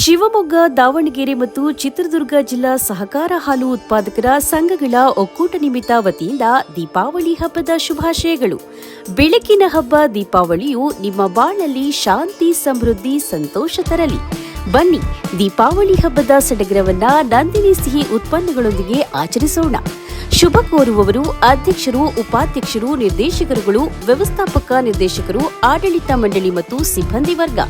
ಶಿವಮೊಗ್ಗ, ದಾವಣಗೆರೆ ಮತ್ತು ಚಿತ್ರದುರ್ಗ ಜಿಲ್ಲಾ ಸಹಕಾರ ಹಾಲು ಉತ್ಪಾದಕರ ಸಂಘಗಳ ಒಕ್ಕೂಟ ನಿಮಿತ್ತ ವತಿಯಿಂದ ದೀಪಾವಳಿ ಹಬ್ಬದ ಶುಭಾಶಯಗಳು. ಬೆಳಕಿನ ಹಬ್ಬ ದೀಪಾವಳಿಯು ನಿಮ್ಮ ಬಾಳಲ್ಲಿ ಶಾಂತಿ, ಸಮೃದ್ಧಿ, ಸಂತೋಷ ತರಲಿ. ಬನ್ನಿ, ದೀಪಾವಳಿ ಹಬ್ಬದ ಸಡಗರವನ್ನ ನಂದಿನಿ ಸಿಹಿ ಉತ್ಪನ್ನಗಳೊಂದಿಗೆ ಆಚರಿಸೋಣ. ಶುಭ ಕೋರುವವರು ಅಧ್ಯಕ್ಷರು, ಉಪಾಧ್ಯಕ್ಷರು, ನಿರ್ದೇಶಕರುಗಳು, ವ್ಯವಸ್ಥಾಪಕ ನಿರ್ದೇಶಕರು, ಆಡಳಿತ ಮಂಡಳಿ ಮತ್ತು ಸಿಬ್ಬಂದಿ ವರ್ಗ.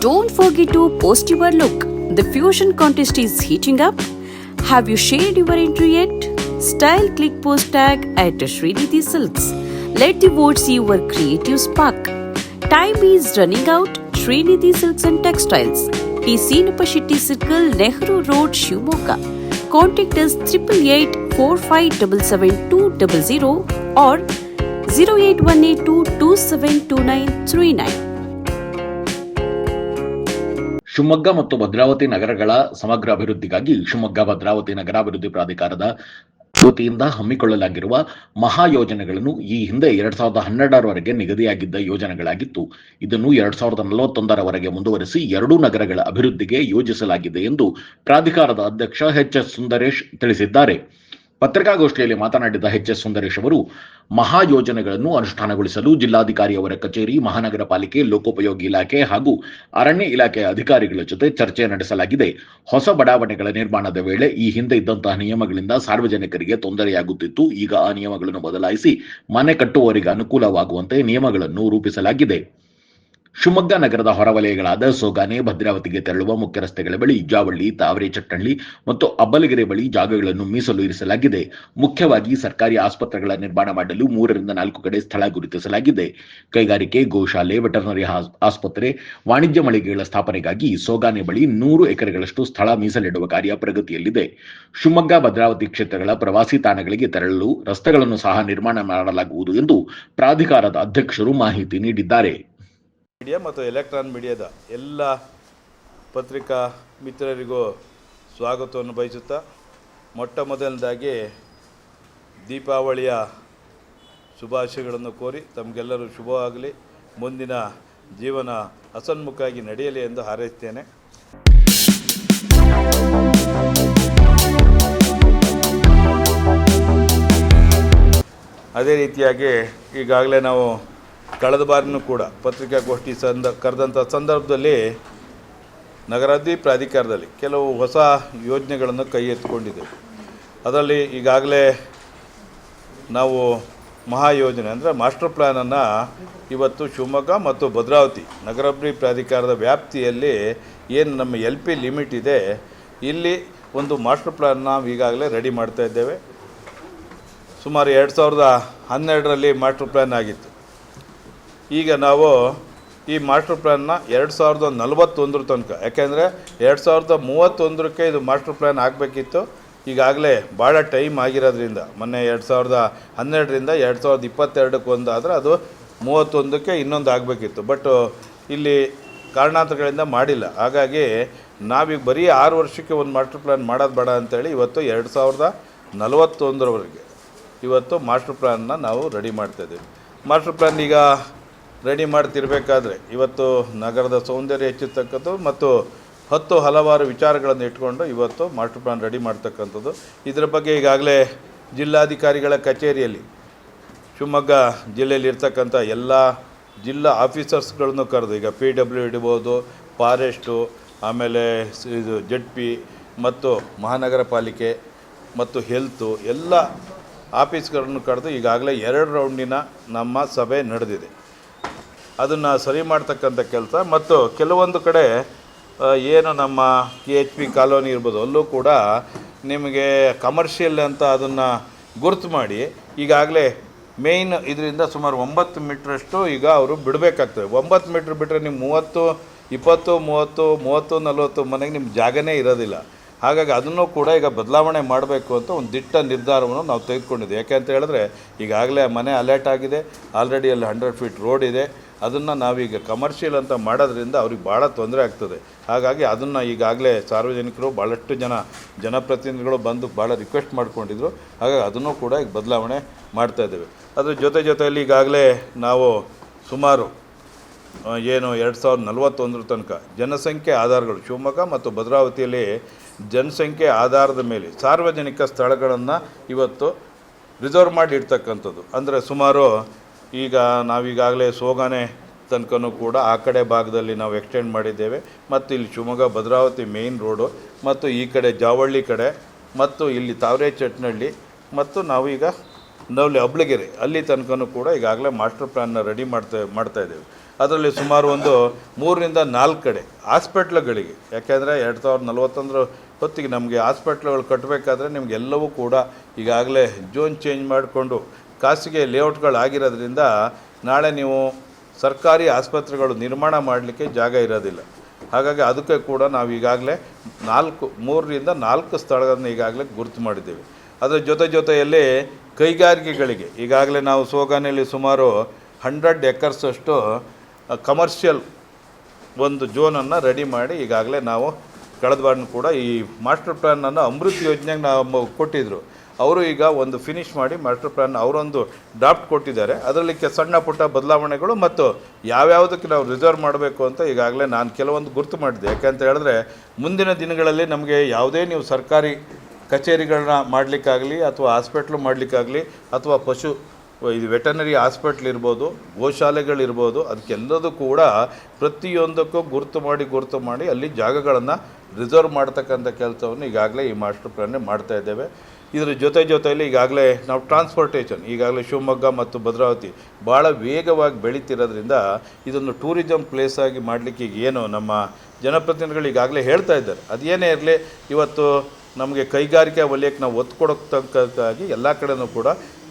Don't forget to post your look. The fusion contest is heating up. Have you shared your entry yet? Style click post tag at Srinidhi Silks. Let the votes see your creative spark. Time is running out. Srinidhi Silks and Textiles. T. Sinapashetty Circle, Nehru Road, Shivamogga. Contact us 8845777200 or 08182272939. Shivamogga ಮತ್ತು ಭದ್ರಾವತಿ ನಗರಗಳ ಸಮಗ್ರ ಅಭಿವೃದ್ಧಿಗಾಗಿ ಶಿವಮೊಗ್ಗ ಭದ್ರಾವತಿ ನಗರಾಭಿವೃದ್ಧಿ ಪ್ರಾಧಿಕಾರದ ವತಿಯಿಂದ ಹಮ್ಮಿಕೊಳ್ಳಲಾಗಿರುವ ಮಹಾ ಯೋಜನೆಗಳನ್ನು ಈ ಹಿಂದೆ 2012ರವರೆಗೆ ನಿಗದಿಯಾಗಿದ್ದ ಯೋಜನೆಗಳಾಗಿತ್ತು. ಇದನ್ನು 2041ರವರೆಗೆ ಮುಂದುವರೆಸಿ 2 ನಗರಗಳ ಅಭಿವೃದ್ಧಿಗೆ ಯೋಜಿಸಲಾಗಿದೆ ಎಂದು ಪ್ರಾಧಿಕಾರದ ಅಧ್ಯಕ್ಷ ಎಚ್.ಎಸ್. ಸುಂದರೇಶ್ ತಿಳಿಸಿದ್ದಾರೆ. ಪತ್ರಿಕಾಗೋಷ್ಠಿಯಲ್ಲಿ ಮಾತನಾಡಿದ ಎಚ್.ಎಸ್. ಸುಂದರೇಶ್ ಅವರು, ಮಹಾ ಯೋಜನೆಗಳನ್ನು ಅನುಷ್ಠಾನಗೊಳಿಸಲು ಜಿಲ್ಲಾಧಿಕಾರಿಯವರ ಕಚೇರಿ, ಮಹಾನಗರ ಪಾಲಿಕೆ, ಲೋಕೋಪಯೋಗಿ ಇಲಾಖೆ ಹಾಗೂ ಅರಣ್ಯ ಇಲಾಖೆಯ ಅಧಿಕಾರಿಗಳ ಜೊತೆ ಚರ್ಚೆ ನಡೆಸಲಾಗಿದೆ. ಹೊಸ ಬಡಾವಣೆಗಳ ನಿರ್ಮಾಣದ ವೇಳೆ ಈ ಹಿಂದೆ ಇದ್ದಂತಹ ನಿಯಮಗಳಿಂದ ಸಾರ್ವಜನಿಕರಿಗೆ ತೊಂದರೆಯಾಗುತ್ತಿತ್ತು. ಈಗ ಆ ನಿಯಮಗಳನ್ನು ಬದಲಾಯಿಸಿ ಮನೆ ಕಟ್ಟುವವರಿಗೆ ಅನುಕೂಲವಾಗುವಂತೆ ನಿಯಮಗಳನ್ನು ರೂಪಿಸಲಾಗಿದೆ. ಶಿವಮೊಗ್ಗ ನಗರದ ಹೊರವಲಯಗಳಾದ ಸೋಗಾನೆ, ಭದ್ರಾವತಿಗೆ ತೆರಳುವ ಮುಖ್ಯ ರಸ್ತೆಗಳ ಬಳಿ ಜಾವಳ್ಳಿ, ತಾವರೆ ಚಟ್ಟಹಳ್ಳಿ ಮತ್ತು ಅಬ್ಬಲಗೆರೆ ಬಳಿ ಜಾಗಗಳನ್ನು ಮೀಸಲು ಇರಿಸಲಾಗಿದೆ. ಮುಖ್ಯವಾಗಿ ಸರ್ಕಾರಿ ಆಸ್ಪತ್ರೆಗಳ ನಿರ್ಮಾಣ ಮಾಡಲು 3 ರಿಂದ 4 ಕಡೆ ಸ್ಥಳ ಗುರುತಿಸಲಾಗಿದೆ. ಕೈಗಾರಿಕೆ, ಗೋಶಾಲೆ, ವೆಟರ್ನರಿ ಆಸ್ಪತ್ರೆ, ವಾಣಿಜ್ಯ ಮಳಿಗೆಗಳ ಸ್ಥಾಪನೆಗಾಗಿ ಸೋಗಾನೆ ಬಳಿ 100 ಎಕರೆಗಳಷ್ಟು ಸ್ಥಳ ಮೀಸಲಿಡುವ ಕಾರ್ಯ ಪ್ರಗತಿಯಲ್ಲಿದೆ. ಶಿವಮೊಗ್ಗ, ಭದ್ರಾವತಿ ಕ್ಷೇತ್ರಗಳ ಪ್ರವಾಸಿ ತಾಣಗಳಿಗೆ ತೆರಳಲು ರಸ್ತೆಗಳನ್ನು ಸಹ ನಿರ್ಮಾಣ ಮಾಡಲಾಗುವುದು ಎಂದು ಪ್ರಾಧಿಕಾರದ ಅಧ್ಯಕ್ಷರು ಮಾಹಿತಿ ನೀಡಿದ್ದಾರೆ. ಮೀಡಿಯಾ ಮತ್ತು ಎಲೆಕ್ಟ್ರಾನ್ ಮೀಡಿಯಾದ ಎಲ್ಲ ಪತ್ರಿಕಾ ಮಿತ್ರರಿಗೂ ಸ್ವಾಗತವನ್ನು ಬಯಸುತ್ತಾ, ಮೊಟ್ಟ ಮೊದಲನೇದಾಗಿ ದೀಪಾವಳಿಯ ಶುಭಾಶಯಗಳನ್ನು ಕೋರಿ ತಮಗೆಲ್ಲರೂ ಶುಭವಾಗಲಿ, ಮುಂದಿನ ಜೀವನ ಹಸನ್ಮುಖವಾಗಿ ನಡೆಯಲಿ ಎಂದು ಹಾರೈಸುತ್ತೇನೆ. ಅದೇ ರೀತಿಯಾಗಿ ಈಗಾಗಲೇ ನಾವು ಕಳೆದ ಬಾರಿನೂ ಕೂಡ ಪತ್ರಿಕಾಗೋಷ್ಠಿ ಕರೆದಂಥ ಸಂದರ್ಭದಲ್ಲಿ ನಗರಾಭಿವೃದ್ಧಿ ಪ್ರಾಧಿಕಾರದಲ್ಲಿ ಕೆಲವು ಹೊಸ ಯೋಜನೆಗಳನ್ನು ಕೈ ಎತ್ತಿಕೊಂಡಿದ್ದೇವೆ. ಅದರಲ್ಲಿ ಈಗಾಗಲೇ ನಾವು ಮಹಾಯೋಜನೆ ಅಂದರೆ ಮಾಸ್ಟರ್ ಪ್ಲ್ಯಾನನ್ನು ಇವತ್ತು ಶಿವಮೊಗ್ಗ ಮತ್ತು ಭದ್ರಾವತಿ ನಗರಾಭಿವೃದ್ಧಿ ಪ್ರಾಧಿಕಾರದ ವ್ಯಾಪ್ತಿಯಲ್ಲಿ ಏನು ನಮ್ಮ LP ಲಿಮಿಟ್ ಇದೆ, ಇಲ್ಲಿ ಒಂದು ಮಾಸ್ಟರ್ ಪ್ಲ್ಯಾನ್ ನಾವು ಈಗಾಗಲೇ ರೆಡಿ ಮಾಡ್ತಾ ಇದ್ದೇವೆ. ಸುಮಾರು 2012ರಲ್ಲಿ ಮಾಸ್ಟರ್ ಪ್ಲ್ಯಾನ್ ಆಗಿತ್ತು. ಈಗ ನಾವು ಈ ಮಾಸ್ಟರ್ ಪ್ಲ್ಯಾನ್ನ 2041 ತನಕ, ಯಾಕೆಂದರೆ 2031ಕ್ಕೆ ಇದು ಮಾಸ್ಟರ್ ಪ್ಲ್ಯಾನ್ ಆಗಬೇಕಿತ್ತು. ಈಗಾಗಲೇ ಭಾಳ ಟೈಮ್ ಆಗಿರೋದ್ರಿಂದ ಮೊನ್ನೆ 2012ರಿಂದ 2022ಕ್ಕೆ ಒಂದಾದರೆ ಅದು 31ಕ್ಕೆ ಇನ್ನೊಂದು ಆಗಬೇಕಿತ್ತು. ಬಟ್ ಇಲ್ಲಿ ಕಾರಣಾಂತರಗಳಿಂದ ಮಾಡಿಲ್ಲ. ಹಾಗಾಗಿ ನಾವೀಗ ಬರೀ 6 ವರ್ಷಕ್ಕೆ ಒಂದು ಮಾಸ್ಟರ್ ಪ್ಲ್ಯಾನ್ ಮಾಡೋದು ಬೇಡ ಅಂತೇಳಿ ಇವತ್ತು 2041ರವರೆಗೆ ಇವತ್ತು ಮಾಸ್ಟರ್ ಪ್ಲ್ಯಾನ್ನ ನಾವು ರೆಡಿ ಮಾಡ್ತಾಯಿದ್ದೀವಿ. ಮಾಸ್ಟರ್ ಪ್ಲ್ಯಾನ್ ಈಗ ರೆಡಿ ಮಾಡ್ತಿರ್ಬೇಕಾದ್ರೆ ಇವತ್ತು ನಗರದ ಸೌಂದರ್ಯ ಹೆಚ್ಚಿರ್ತಕ್ಕಂಥದ್ದು ಮತ್ತು ಹಲವಾರು ವಿಚಾರಗಳನ್ನು ಇಟ್ಕೊಂಡು ಇವತ್ತು ಮಾಸ್ಟರ್ ಪ್ಲ್ಯಾನ್ ರೆಡಿ ಮಾಡ್ತಕ್ಕಂಥದ್ದು. ಇದರ ಬಗ್ಗೆ ಈಗಾಗಲೇ ಜಿಲ್ಲಾಧಿಕಾರಿಗಳ ಕಚೇರಿಯಲ್ಲಿ ಶಿವಮೊಗ್ಗ ಜಿಲ್ಲೆಯಲ್ಲಿ ಇರ್ತಕ್ಕಂಥ ಎಲ್ಲ ಜಿಲ್ಲಾ ಆಫೀಸರ್ಸ್ಗಳನ್ನು ಕರೆದು, ಈಗ PW ಇಡ್ಬೋದು, ಫಾರೆಸ್ಟು, ಆಮೇಲೆ ಇದು ZP ಮತ್ತು ಮಹಾನಗರ ಪಾಲಿಕೆ ಮತ್ತು ಹೆಲ್ತು ಎಲ್ಲ ಆಫೀಸ್ಗಳನ್ನು ಕರೆದು ಈಗಾಗಲೇ 2 ರೌಂಡಿನ ನಮ್ಮ ಸಭೆ ನಡೆದಿದೆ. ಅದನ್ನು ಸರಿ ಮಾಡ್ತಕ್ಕಂಥ ಕೆಲಸ ಮತ್ತು ಕೆಲವೊಂದು ಕಡೆ ಏನು ನಮ್ಮ KHP ಕಾಲೋನಿ ಇರ್ಬೋದು, ಅಲ್ಲೂ ಕೂಡ ನಿಮಗೆ ಕಮರ್ಷಿಯಲ್ ಅಂತ ಅದನ್ನು ಗುರುತು ಮಾಡಿ ಈಗಾಗಲೇ ಮೇಯ್ನ್ ಇದರಿಂದ ಸುಮಾರು 9 ಮೀಟ್ರಷ್ಟು ಈಗ ಅವರು ಬಿಡಬೇಕಾಗ್ತದೆ. 9 ಮೀಟ್ರ್ ಬಿಟ್ಟರೆ ನೀವು 30, 20, 30, 30, 40 ಮನೆಗೆ ನಿಮ್ಮ ಜಾಗನೇ ಇರೋದಿಲ್ಲ. ಹಾಗಾಗಿ ಅದನ್ನು ಕೂಡ ಈಗ ಬದಲಾವಣೆ ಮಾಡಬೇಕು ಅಂತ ಒಂದು ದಿಟ್ಟ ನಿರ್ಧಾರವನ್ನು ನಾವು ತೆಗೆದುಕೊಂಡಿದ್ದೆ. ಯಾಕೆ ಅಂತ ಹೇಳಿದ್ರೆ ಈಗಾಗಲೇ ಮನೆ ಅಲರ್ಟ್ ಆಗಿದೆ, ಆಲ್ರೆಡಿ ಅಲ್ಲಿ 100 ಫೀಟ್ ರೋಡ್ ಇದೆ. ಅದನ್ನು ನಾವೀಗ ಕಮರ್ಷಿಯಲ್ ಅಂತ ಮಾಡೋದ್ರಿಂದ ಅವ್ರಿಗೆ ಭಾಳ ತೊಂದರೆ ಆಗ್ತದೆ. ಹಾಗಾಗಿ ಅದನ್ನು ಈಗಾಗಲೇ ಸಾರ್ವಜನಿಕರು ಭಾಳಷ್ಟು ಜನಪ್ರತಿನಿಧಿಗಳು ಬಂದು ಭಾಳ ರಿಕ್ವೆಸ್ಟ್ ಮಾಡ್ಕೊಂಡಿದ್ರು. ಹಾಗಾಗಿ ಅದನ್ನು ಕೂಡ ಈಗ ಬದಲಾವಣೆ ಮಾಡ್ತಾಯಿದ್ದೇವೆ. ಅದ್ರ ಜೊತೆಯಲ್ಲಿ ಈಗಾಗಲೇ ನಾವು ಸುಮಾರು ಏನು 2041 ತನಕ ಜನಸಂಖ್ಯೆ ಆಧಾರಗಳು ಶಿವಮೊಗ್ಗ ಮತ್ತು ಭದ್ರಾವತಿಯಲ್ಲಿ ಜನಸಂಖ್ಯೆ ಆಧಾರದ ಮೇಲೆ ಸಾರ್ವಜನಿಕ ಸ್ಥಳಗಳನ್ನು ಇವತ್ತು ರಿಸರ್ವ್ ಮಾಡಿ ಇಡ್ತಕ್ಕಂಥದ್ದು. ಅಂದರೆ ಸುಮಾರು ಈಗ ನಾವೀಗಾಗಲೇ ಸೋಗಾನೆ ತನಕನೂ ಕೂಡ ಆ ಕಡೆ ಭಾಗದಲ್ಲಿ ನಾವು ಎಕ್ಸ್ಟೆಂಡ್ ಮಾಡಿದ್ದೇವೆ. ಮತ್ತು ಇಲ್ಲಿ ಶಿವಮೊಗ್ಗ ಭದ್ರಾವತಿ ಮೇಯ್ನ್ ರೋಡು ಮತ್ತು ಈ ಕಡೆ ಜಾವಳ್ಳಿ ಕಡೆ ಮತ್ತು ಇಲ್ಲಿ ತಾವರೆ ಚಟ್ನಳ್ಳಿ ಮತ್ತು ನಾವೀಗ ನವಲಿ ಅಬ್ಳಗೆರೆ ಅಲ್ಲಿ ತನಕನೂ ಕೂಡ ಈಗಾಗಲೇ ಮಾಸ್ಟರ್ ಪ್ಲ್ಯಾನ್ನ ರೆಡಿ ಮಾಡ್ತಾಯಿದ್ದೇವೆ. ಅದರಲ್ಲಿ ಸುಮಾರು ಒಂದು 3ರಿಂದ 4 ಕಡೆ ಹಾಸ್ಪಿಟ್ಲ್ಗಳಿಗೆ, ಯಾಕೆಂದರೆ 2041 ಹೊತ್ತಿಗೆ ನಮಗೆ ಹಾಸ್ಪಿಟ್ಲ್ಗಳು ಕಟ್ಟಬೇಕಾದ್ರೆ ನಿಮಗೆಲ್ಲವೂ ಕೂಡ ಈಗಾಗಲೇ ಝೋನ್ ಚೇಂಜ್ ಮಾಡಿಕೊಂಡು ಖಾಸಗಿ ಲೇಔಟ್ಗಳಾಗಿರೋದ್ರಿಂದ ನಾಳೆ ನೀವು ಸರ್ಕಾರಿ ಆಸ್ಪತ್ರೆಗಳು ನಿರ್ಮಾಣ ಮಾಡಲಿಕ್ಕೆ ಜಾಗ ಇರೋದಿಲ್ಲ. ಹಾಗಾಗಿ ಅದಕ್ಕೆ ಕೂಡ ನಾವು ಈಗಾಗಲೇ 3ರಿಂದ 4 ಸ್ಥಳಗಳನ್ನು ಈಗಾಗಲೇ ಗುರುತು ಮಾಡಿದ್ದೇವೆ. ಅದರ ಜೊತೆಯಲ್ಲಿ ಕೈಗಾರಿಕೆಗಳಿಗೆ ಈಗಾಗಲೇ ನಾವು ಸೋಗಾನೆಯಲ್ಲಿ ಸುಮಾರು 100 ಎಕರ್ಸಷ್ಟು ಕಮರ್ಷಿಯಲ್ ಒಂದು ಝೋನನ್ನು ರೆಡಿ ಮಾಡಿ ಈಗಾಗಲೇ ನಾವು ಕಳೆದ ವಾರ ಕೂಡ ಈ ಮಾಸ್ಟರ್ ಪ್ಲ್ಯಾನನ್ನು ಅಮೃತ್ ಯೋಜನೆಗೆ ನಾವು ಕೊಟ್ಟಿದ್ದರು. ಅವರು ಈಗ ಒಂದು ಫಿನಿಷ್ ಮಾಡಿ ಮಾಸ್ಟರ್ ಪ್ಲ್ಯಾನ್ ಅವರೊಂದು ಡ್ರಾಫ್ಟ್ ಕೊಟ್ಟಿದ್ದಾರೆ. ಅದರಲ್ಲಿ ಸಣ್ಣ ಪುಟ್ಟ ಬದಲಾವಣೆಗಳು ಮತ್ತು ಯಾವ್ಯಾವುದಕ್ಕೆ ನಾವು ರಿಸರ್ವ್ ಮಾಡಬೇಕು ಅಂತ ಈಗಾಗಲೇ ನಾನು ಕೆಲವೊಂದು ಗುರುತು ಮಾಡಿದ್ದೆ. ಯಾಕೆಂತ ಹೇಳಿದ್ರೆ ಮುಂದಿನ ದಿನಗಳಲ್ಲಿ ನಮಗೆ ಯಾವುದೇ ನೀವು ಸರ್ಕಾರಿ ಕಚೇರಿಗಳನ್ನ ಮಾಡಲಿಕ್ಕಾಗಲಿ ಅಥವಾ ಹಾಸ್ಪಿಟ್ಲು ಮಾಡಲಿಕ್ಕಾಗಲಿ ಅಥವಾ ಇದು ವೆಟರ್ನರಿ ಹಾಸ್ಪಿಟ್ಲ್ ಇರ್ಬೋದು, ಗೋಶಾಲೆಗಳಿರ್ಬೋದು, ಅದಕ್ಕೆಲ್ಲದೂ ಕೂಡ ಪ್ರತಿಯೊಂದಕ್ಕೂ ಗುರುತು ಮಾಡಿ ಅಲ್ಲಿ ಜಾಗಗಳನ್ನು ರಿಸರ್ವ್ ಮಾಡ್ತಕ್ಕಂಥ ಕೆಲಸವನ್ನು ಈಗಾಗಲೇ ಈ ಮಾಸ್ಟರ್ ಪ್ಲ್ಯಾನ್ ಮಾಡ್ತಾ ಇದ್ದೇವೆ. ಇದರ ಜೊತೆಯಲ್ಲಿ ಈಗಾಗಲೇ ನಾವು ಟ್ರಾನ್ಸ್ಪೋರ್ಟೇಷನ್ ಈಗಾಗಲೇ ಶಿವಮೊಗ್ಗ ಮತ್ತು ಭದ್ರಾವತಿ ಭಾಳ ವೇಗವಾಗಿ ಬೆಳೀತಿರೋದ್ರಿಂದ ಇದನ್ನು ಟೂರಿಸಮ್ ಪ್ಲೇಸ್ ಆಗಿ ಮಾಡಲಿಕ್ಕೆ ಈಗ ಏನು ನಮ್ಮ ಜನಪ್ರತಿನಿಧಿಗಳು ಈಗಾಗಲೇ ಹೇಳ್ತಾ ಇದ್ದಾರೆ. ಅದೇನೇ ಇರಲಿ, ಇವತ್ತು ನಮಗೆ ಕೈಗಾರಿಕೆ ವಲಯಕ್ಕೆ ನಾವು ಒತ್ತು ಕೊಡೋಕ್ಕಾಗಿ ಎಲ್ಲ ಕಡೆಯೂ ಕೂಡ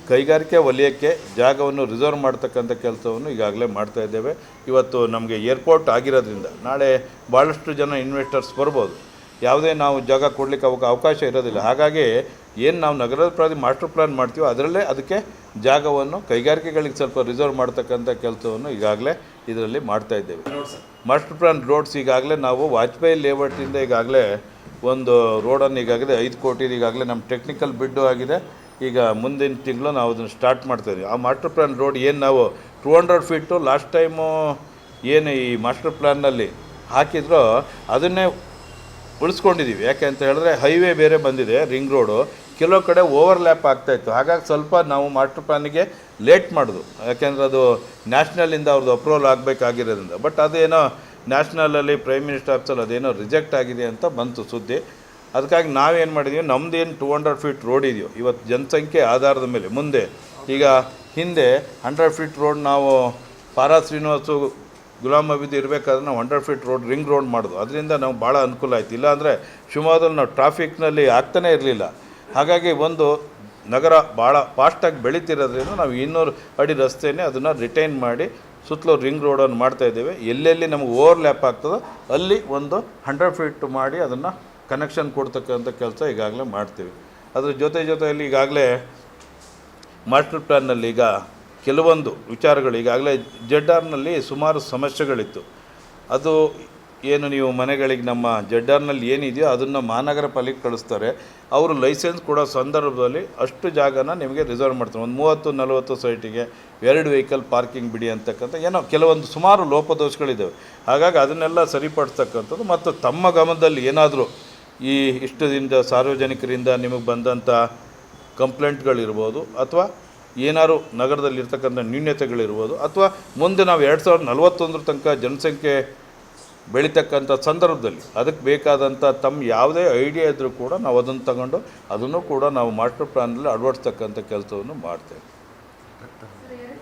ಕೈಗಾರಿಕೆ ವಲಯಕ್ಕೆ ಜಾಗವನ್ನು ರಿಸರ್ವ್ ಮಾಡ್ತಕ್ಕಂಥ ಕೆಲಸವನ್ನು ಈಗಾಗಲೇ ಮಾಡ್ತಾ ಇದ್ದೇವೆ. ಇವತ್ತು ನಮಗೆ ಏರ್ಪೋರ್ಟ್ ಆಗಿರೋದ್ರಿಂದ ನಾಳೆ ಭಾಳಷ್ಟು ಜನ ಇನ್ವೆಸ್ಟರ್ಸ್ ಬರ್ಬೋದು. ಯಾವುದೇ ನಾವು ಜಾಗ ಕೊಡಲಿಕ್ಕೆ ಅವಕಾಶ ಇರೋದಿಲ್ಲ. ಹಾಗಾಗಿ ಏನು ನಾವು ನಗರದ ಮಾಸ್ಟರ್ ಪ್ಲ್ಯಾನ್ ಮಾಡ್ತೀವೋ ಅದರಲ್ಲೇ ಅದಕ್ಕೆ ಜಾಗವನ್ನು ಕೈಗಾರಿಕೆಗಳಿಗೆ ಸ್ವಲ್ಪ ರಿಸರ್ವ್ ಮಾಡ್ತಕ್ಕಂಥ ಕೆಲಸವನ್ನು ಈಗಾಗಲೇ ಇದರಲ್ಲಿ ಮಾಡ್ತಾ ಇದ್ದೇವೆ. ಮಾಸ್ಟರ್ ಪ್ಲ್ಯಾನ್ ರೋಡ್ಸ್ ಈಗಾಗಲೇ ನಾವು ವಾಜಪೇಯಿ ಲೇಔಟಿಂದ ಈಗಾಗಲೇ ಒಂದು ರೋಡನ್ನು ಈಗಾಗಲೇ 5 ಕೋಟಿ ಈಗಾಗಲೇ ನಮ್ಮ ಟೆಕ್ನಿಕಲ್ ಬಿಡ್ಡು ಆಗಿದೆ. ಈಗ ಮುಂದಿನ ತಿಂಗಳು ನಾವು ಅದನ್ನು ಸ್ಟಾರ್ಟ್ ಮಾಡ್ತಾಯಿದ್ದೀವಿ. ಆ ಮಾಸ್ಟರ್ ಪ್ಲ್ಯಾನ್ ರೋಡ್ ಏನು ನಾವು 200 ಫೀಟು ಲಾಸ್ಟ್ ಟೈಮು ಏನು ಈ ಮಾಸ್ಟರ್ ಪ್ಲ್ಯಾನ್ನಲ್ಲಿ ಹಾಕಿದ್ರೋ ಅದನ್ನೇ ಉಳಿಸ್ಕೊಂಡಿದ್ದೀವಿ. ಯಾಕೆ ಅಂತ ಹೇಳಿದ್ರೆ ಹೈವೇ ಬೇರೆ ಬಂದಿದೆ, ರಿಂಗ್ ರೋಡು, ಕೆಲವು ಕಡೆ ಓವರ್ಲ್ಯಾಪ್ ಆಗ್ತಾಯಿತ್ತು. ಹಾಗಾಗಿ ಸ್ವಲ್ಪ ನಾವು ಮಾಸ್ಟರ್ ಪ್ಲ್ಯಾನಿಗೆ ಲೇಟ್ ಮಾಡೋದು, ಯಾಕೆಂದರೆ ಅದು ನ್ಯಾಷನಲಿಂದ ಅವ್ರದ್ದು ಅಪ್ರೂವಲ್ ಆಗಬೇಕಾಗಿರೋದ್ರಿಂದ. ಬಟ್ ಅದೇನೋ ನ್ಯಾಷನಲಲ್ಲಿ ಪ್ರೈಮ್ ಮಿನಿಸ್ಟರ್ ಆಫೀಸಲ್ಲಿ ಅದೇನೋ ರಿಜೆಕ್ಟ್ ಆಗಿದೆ ಅಂತ ಬಂತು ಸುದ್ದಿ. ಅದಕ್ಕಾಗಿ ನಾವೇನು ಮಾಡಿದ್ದೀವಿ, ನಮ್ಮದೇನು 200 ಫೀಟ್ ರೋಡ್ ಇದೆಯೋ ಇವತ್ತು ಜನಸಂಖ್ಯೆ ಆಧಾರದ ಮೇಲೆ ಮುಂದೆ ಈಗ ಹಿಂದೆ 100 ಫೀಟ್ ರೋಡ್ ನಾವು ಪಾರಾ ಶ್ರೀನಿವಾಸು ಗುಲಾಮ್ ಹಬೀದ್ ಇರಬೇಕಾದ್ರೆ ನಾವು 100 ಫೀಟ್ ರೋಡ್ ರಿಂಗ್ ರೋಡ್ ಮಾಡೋದು. ಅದರಿಂದ ನಾವು ಭಾಳ ಅನುಕೂಲ ಆಯಿತು. ಇಲ್ಲಾಂದರೆ ಶಿವಮೊಗ್ಗದಲ್ಲಿ ನಾವು ಟ್ರಾಫಿಕ್ನಲ್ಲಿ ಆಗ್ತಾನೇ ಇರಲಿಲ್ಲ. ಹಾಗಾಗಿ ಒಂದು ನಗರ ಭಾಳ ಫಾಸ್ಟಾಗಿ ಬೆಳೀತಿರೋದ್ರಿಂದ ನಾವು 200 ಅಡಿ ರಸ್ತೆಯೇ ಅದನ್ನು ರಿಟೈನ್ ಮಾಡಿ ಸುತ್ತಲೂ ರಿಂಗ್ ರೋಡನ್ನು ಮಾಡ್ತಾಯಿದ್ದೇವೆ. ಎಲ್ಲೆಲ್ಲಿ ನಮಗೆ ಓವರ್ಲ್ಯಾಪ್ ಆಗ್ತದೋ ಅಲ್ಲಿ ಒಂದು 100 ಫೀಟ್ ಮಾಡಿ ಅದನ್ನು ಕನೆಕ್ಷನ್ ಕೊಡ್ತಕ್ಕಂಥ ಕೆಲಸ ಈಗಾಗಲೇ ಮಾಡ್ತೀವಿ. ಅದ್ರ ಜೊತೆಯಲ್ಲಿ ಈಗಾಗಲೇ ಮಾಸ್ಟರ್ ಪ್ಲ್ಯಾನ್ನಲ್ಲಿ ಈಗ ಕೆಲವೊಂದು ವಿಚಾರಗಳು ಈಗಾಗಲೇ ZRನಲ್ಲಿ ಸುಮಾರು ಸಮಸ್ಯೆಗಳಿತ್ತು. ಅದು ಏನು ನೀವು ಮನೆಗಳಿಗೆ ನಮ್ಮ ZRನಲ್ಲಿ ಏನಿದೆಯೋ ಅದನ್ನು ಮಹಾನಗರ ಪಾಲಿಕೆ ಕಳಿಸ್ತಾರೆ. ಅವರು ಲೈಸೆನ್ಸ್ ಕೊಡೋ ಸಂದರ್ಭದಲ್ಲಿ ಅಷ್ಟು ಜಾಗನ ನಿಮಗೆ ರಿಸರ್ವ್ ಮಾಡ್ತಾರೆ. ಒಂದು 30-40 ಸೈಟಿಗೆ 2 ವೆಹಿಕಲ್ ಪಾರ್ಕಿಂಗ್ ಬಿಡಿ ಅಂತಕ್ಕಂಥ ಏನೋ ಕೆಲವೊಂದು ಸುಮಾರು ಲೋಪದೋಷಗಳಿದ್ದಾವೆ. ಹಾಗಾಗಿ ಅದನ್ನೆಲ್ಲ ಸರಿಪಡಿಸ್ತಕ್ಕಂಥದ್ದು ಮತ್ತು ತಮ್ಮ ಗಮನದಲ್ಲಿ ಏನಾದರೂ ಈ ಇಷ್ಟು ದಿನದ ಸಾರ್ವಜನಿಕರಿಂದ ನಿಮಗೆ ಬಂದಂಥ ಕಂಪ್ಲೇಂಟ್ಗಳಿರ್ಬೋದು ಅಥವಾ ಏನಾದ್ರು ನಗರದಲ್ಲಿರ್ತಕ್ಕಂಥ ನ್ಯೂನ್ಯತೆಗಳಿರ್ಬೋದು ಅಥವಾ ಮುಂದೆ ನಾವು 2041 ತನಕ ಜನಸಂಖ್ಯೆ ಬೆಳೀತಕ್ಕಂಥ ಸಂದರ್ಭದಲ್ಲಿ ಅದಕ್ಕೆ ಬೇಕಾದಂಥ ತಮ್ಮ ಯಾವುದೇ ಐಡಿಯಾ ಇದ್ದರೂ ಕೂಡ ನಾವು ಅದನ್ನು ತಗೊಂಡು ಅದನ್ನು ಕೂಡ ನಾವು ಮಾಸ್ಟರ್ ಪ್ಲ್ಯಾನಲ್ಲಿ ಅಳವಡಿಸ್ತಕ್ಕಂಥ ಕೆಲಸವನ್ನು ಮಾಡ್ತೇವೆ.